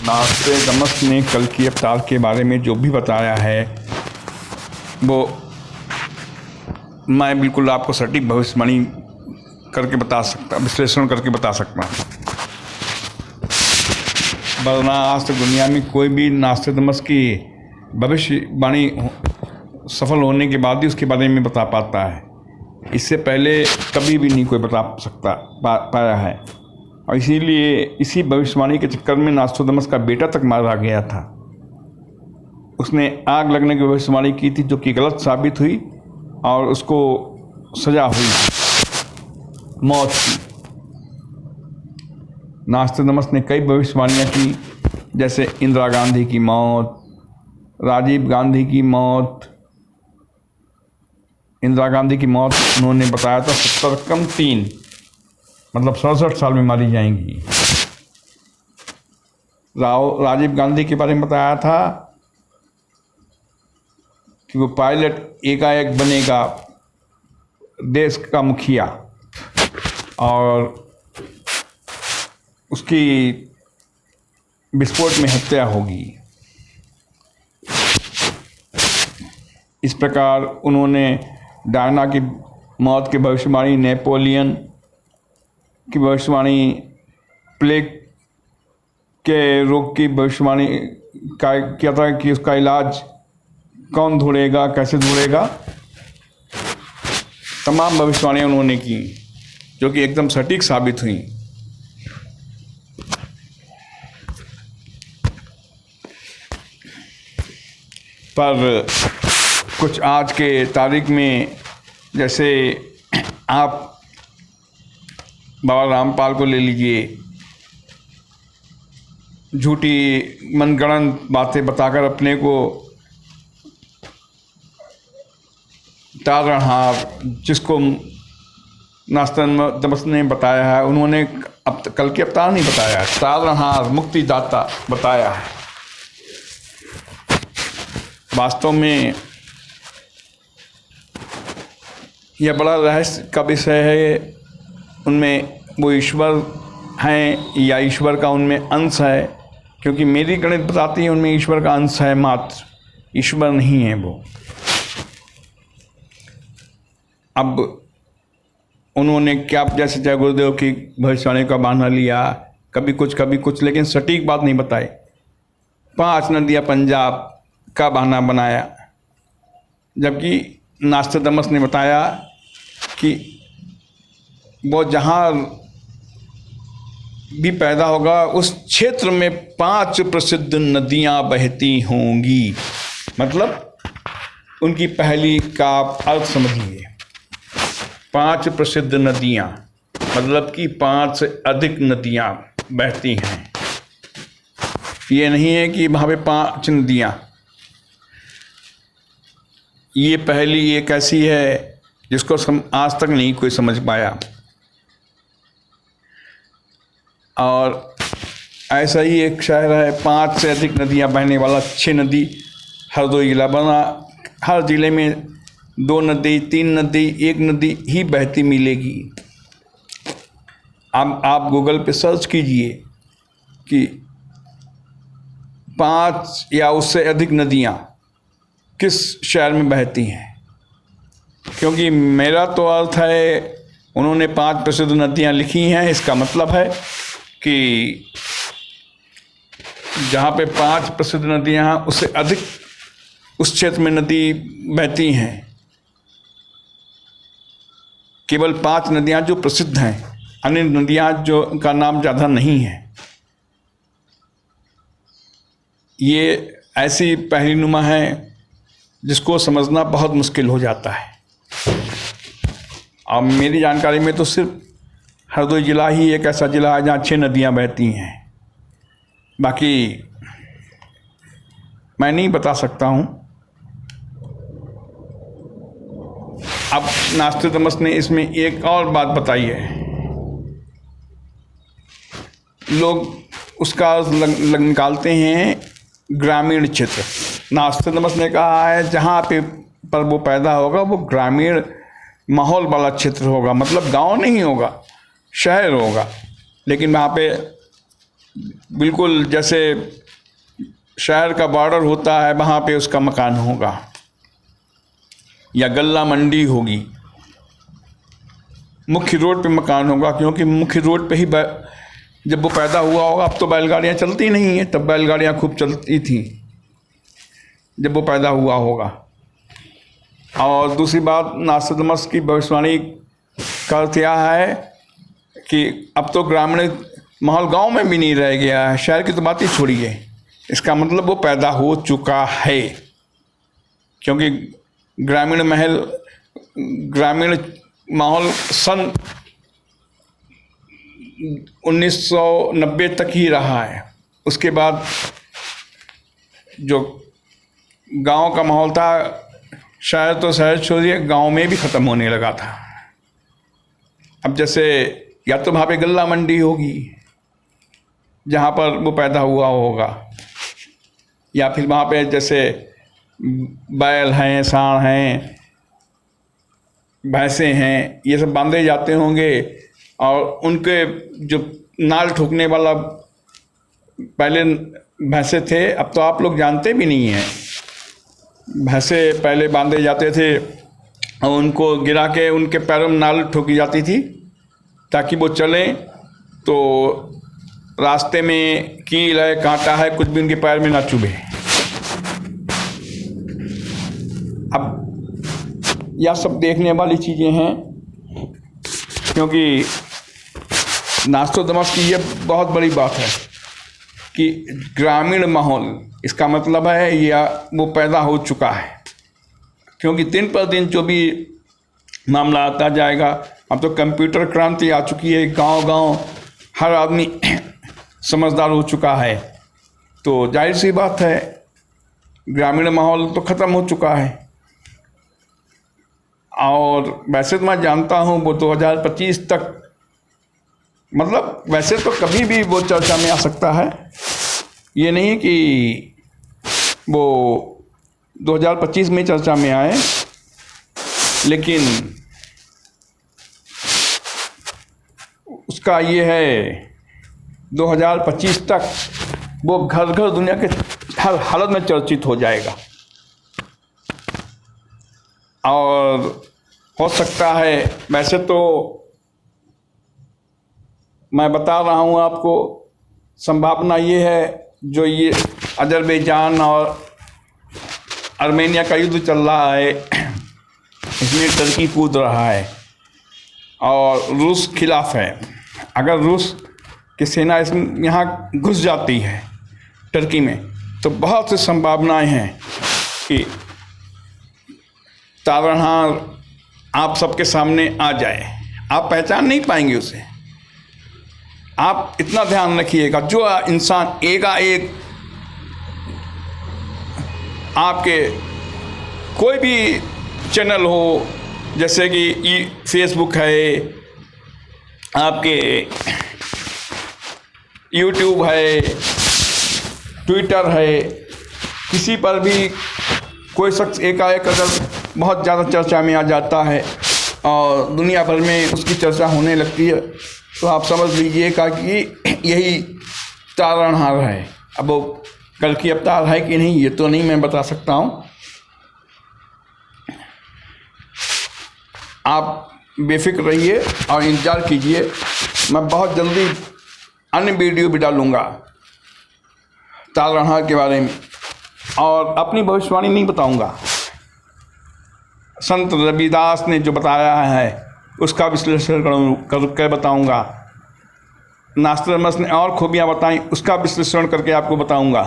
नास्ट्रेडमस ने कल की अवतार के बारे में जो भी बताया है वो मैं बिल्कुल आपको सटीक भविष्यवाणी करके बता सकता, विश्लेषण करके बता सकता हूँ। वरना आज तक दुनिया में कोई भी नास्ट्रेडमस की भविष्यवाणी सफल होने के बाद ही उसके बारे में बता पाता है। इससे पहले कभी भी नहीं कोई बता सकता पाया है। और इसीलिए इसी भविष्यवाणी के चक्कर में नास्ट्रेडमस का बेटा तक मारा गया था। उसने आग लगने की भविष्यवाणी की थी जो कि गलत साबित हुई और उसको सजा हुई मौत की। नास्ट्रेडमस ने कई भविष्यवाणियाँ की, जैसे इंदिरा गांधी की मौत, राजीव गांधी की मौत। इंदिरा गांधी की मौत उन्होंने बताया था 70 कम 3 मतलब 67 साल में मारी जाएंगी। राजीव गांधी के बारे में बताया था कि वो पायलट एकाएक बनेगा देश का मुखिया और उसकी विस्फोट में हत्या होगी। इस प्रकार उन्होंने डायना की मौत की भविष्यवाणी, नेपोलियन की भविष्यवाणी, प्लेग के रोग की भविष्यवाणी किया था कि उसका इलाज कौन ढूंढेगा, कैसे ढूंढेगा। तमाम भविष्यवाणियाँ उन्होंने की जो कि एकदम सटीक साबित हुई। पर कुछ आज के तारीख में, जैसे आप बाबा रामपाल को ले लीजिए, झूठी मनगढ़ंत बातें बताकर अपने को तारणहार, जिसको नास्ट्रेडमस ने बताया है, उन्होंने अब कल के अवतार नहीं बताया, तारणहार मुक्तिदाता बताया है। वास्तव में यह बड़ा रहस्य का विषय है। उनमें वो ईश्वर हैं या ईश्वर का उनमें अंश है, क्योंकि मेरी गणित बताती है उनमें ईश्वर का अंश है मात्र, ईश्वर नहीं है वो। अब उन्होंने क्या, जैसे जय गुरुदेव की भविष्यवाणी का बहाना लिया, कभी कुछ, लेकिन सटीक बात नहीं बताई। 5 नदियाँ पंजाब का बहाना बनाया, जबकि नास्ट्रेडमस ने बताया कि वो जहाँ भी पैदा होगा उस क्षेत्र में 5 प्रसिद्ध नदियाँ बहती होंगी। मतलब उनकी पहली का अर्थ समझिए, 5 प्रसिद्ध नदियाँ मतलब कि 5 से अधिक नदियाँ बहती हैं। ये नहीं है कि वहाँ पे 5 नदियाँ। ये पहली एक ऐसी है जिसको आज तक नहीं कोई समझ पाया। और ऐसा ही एक शहर है 5 से अधिक नदियां बहने वाला, 6 नदी हरदोई जिला बना। हर जिले में 2 नदी, 3 नदी, 1 नदी ही बहती मिलेगी। अब आप गूगल पे सर्च कीजिए कि 5 या उससे अधिक नदियां किस शहर में बहती हैं, क्योंकि मेरा तो अर्थ है उन्होंने 5 प्रसिद्ध नदियां लिखी हैं। इसका मतलब है कि जहाँ पे 5 प्रसिद्ध नदियां हैं उससे अधिक उस क्षेत्र में नदी बहती हैं। केवल 5 नदियां जो प्रसिद्ध हैं, अन्य नदियां जो का नाम ज़्यादा नहीं है। ये ऐसी पहलीनुमा है जिसको समझना बहुत मुश्किल हो जाता है। अब मेरी जानकारी में तो सिर्फ हरदोई जिला ही एक ऐसा जिला है जहाँ 6 नदियाँ बहती हैं। बाकी मैं नहीं बता सकता हूँ। अब नास्ट्रेडमस ने इसमें एक और बात बताई है, लोग उसका निकालते हैं ग्रामीण क्षेत्र। नास्ट्रेडमस ने कहा है जहाँ पे पर वो पैदा होगा वो ग्रामीण माहौल वाला क्षेत्र होगा, मतलब गांव नहीं होगा, शहर होगा। लेकिन वहाँ पे बिल्कुल जैसे शहर का बॉर्डर होता है वहाँ पे उसका मकान होगा या गल्ला मंडी होगी, मुख्य रोड पे मकान होगा, क्योंकि मुख्य रोड पे ही जब वो पैदा हुआ होगा। अब तो बैलगाड़ियाँ चलती नहीं हैं, तब बैलगाड़ियाँ खूब चलती थी जब वो पैदा हुआ होगा। और दूसरी बात, नास्ट्राडामस की भविष्यवाणी का अर्थ यह है कि अब तो ग्रामीण माहौल गांव में भी नहीं रह गया है, शहर की तो बात ही छोड़िए। इसका मतलब वो पैदा हो चुका है, क्योंकि ग्रामीण माहौल सन 1990 तक ही रहा है। उसके बाद जो गांव का माहौल था, शहर तो शहर छोड़िए, गांव में भी ख़त्म होने लगा था। अब जैसे या तो वहाँ पे गल्ला मंडी होगी जहाँ पर वो पैदा हुआ होगा, या फिर वहाँ पे जैसे बैल हैं, सांड हैं, भैंसें हैं, ये सब बांधे जाते होंगे। और उनके जो नाल ठोकने वाला पहले भैंसे थे, अब तो आप लोग जानते भी नहीं हैं। भैंसे पहले बांधे जाते थे और उनको गिरा के उनके पैरों में नाल ठोकी जाती थी ताकि वो चलें, तो रास्ते में कील है, कांटा है, कुछ भी उनके पैर में ना चुभे। अब यह सब देखने वाली चीज़ें हैं, क्योंकि नास्ट्राडामस की ये बहुत बड़ी बात है कि ग्रामीण माहौल, इसका मतलब है या वो पैदा हो चुका है। क्योंकि दिन पर दिन जो भी मामला आता जाएगा, अब तो कंप्यूटर क्रांति आ चुकी है, गांव-गांव हर आदमी समझदार हो चुका है, तो जाहिर सी बात है ग्रामीण माहौल तो ख़त्म हो चुका है। और वैसे तो मैं जानता हूँ वो 2025 तक, मतलब वैसे तो कभी भी वो चर्चा में आ सकता है, ये नहीं कि वो 2025 में चर्चा में आए, लेकिन उसका ये है 2025 तक वो घर घर दुनिया के हर हालत में चर्चित हो जाएगा। और हो सकता है, वैसे तो मैं बता रहा हूँ आपको, संभावना ये है जो ये अजरबैजान और आर्मेनिया का युद्ध चल रहा है, इसमें टर्की कूद रहा है और रूस खिलाफ है। अगर रूस की सेना इसमें यहाँ घुस जाती है टर्की में, तो बहुत सी संभावनाएं हैं कि तारनहार आप सबके सामने आ जाए। आप पहचान नहीं पाएंगे उसे। आप इतना ध्यान रखिएगा, जो इंसान एकाएक आपके कोई भी चैनल हो, जैसे कि फेसबुक है, आपके यूट्यूब है, ट्विटर है, किसी पर भी कोई शख्स एकाएक अगर बहुत ज़्यादा चर्चा में आ जाता है और दुनिया भर में उसकी चर्चा होने लगती है, तो आप समझ लीजिएगा कि यही तारनहार है। अब वो कल की अवतार है कि नहीं, ये तो नहीं मैं बता सकता हूँ। आप बेफिक्र रहिए और इंतज़ार कीजिए। मैं बहुत जल्दी अन्य वीडियो भी डालूँगा तारनहार के बारे में, और अपनी भविष्यवाणी नहीं बताऊँगा। संत रविदास ने जो बताया है उसका विश्लेषण करके बताऊँगा। नास्ट्राडामस ने और खूबियाँ बताई, उसका विश्लेषण करके आपको बताऊँगा।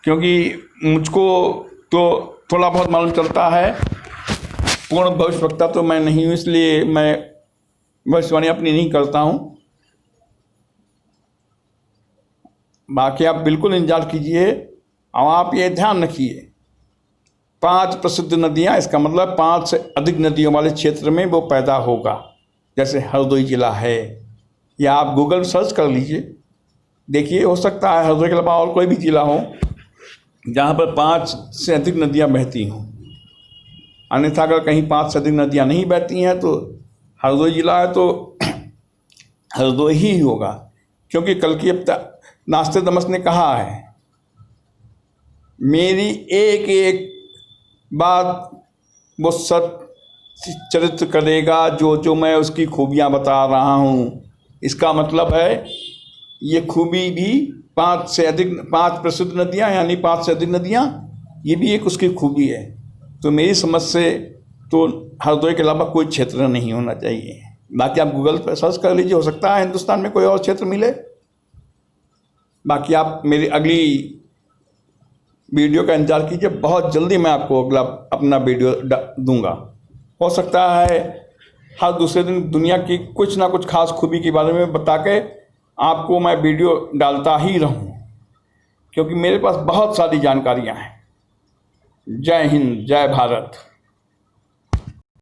क्योंकि मुझको तो थोड़ा बहुत मालूम चलता है, पूर्ण भविष्यवक्ता तो मैं नहीं हूँ, इसलिए मैं भविष्यवाणी अपनी नहीं करता हूँ। बाकी आप बिल्कुल इंतजार कीजिए और आप ये ध्यान रखिए, 5 प्रसिद्ध नदियाँ, इसका मतलब 5 से अधिक नदियों वाले क्षेत्र में वो पैदा होगा। जैसे हरदोई जिला है, या आप गूगल सर्च कर लीजिए, देखिए, हो सकता है हरदोई के अलावा और कोई भी जिला हो जहाँ पर 5 से अधिक नदियाँ बहती हों। अन्यथा अगर कहीं 5 से अधिक नदियाँ नहीं बहती हैं तो हरदोई जिला है, तो हरदोई ही होगा, क्योंकि कल की नास्टेदामस ने कहा है, मेरी एक एक बात वो सत्य चरित्र करेगा जो जो मैं उसकी खूबियाँ बता रहा हूँ। इसका मतलब है ये खूबी भी 5 प्रसिद्ध नदियाँ, यानी 5 से अधिक नदियाँ, ये भी एक उसकी खूबी है। तो मेरी समझ से तो हरदोई के अलावा कोई क्षेत्र नहीं होना चाहिए। बाकी आप गूगल पर सर्च कर लीजिए, हो सकता है हिंदुस्तान में कोई और क्षेत्र मिले। बाकी आप मेरी अगली वीडियो का इंतजार कीजिए, बहुत जल्दी मैं आपको अगला अपना वीडियो दूंगा। हो सकता है हर दूसरे दिन दुनिया की कुछ ना कुछ खास खूबी के बारे में बता के आपको मैं वीडियो डालता ही रहूं, क्योंकि मेरे पास बहुत सारी जानकारियां हैं। जय हिंद, जय भारत।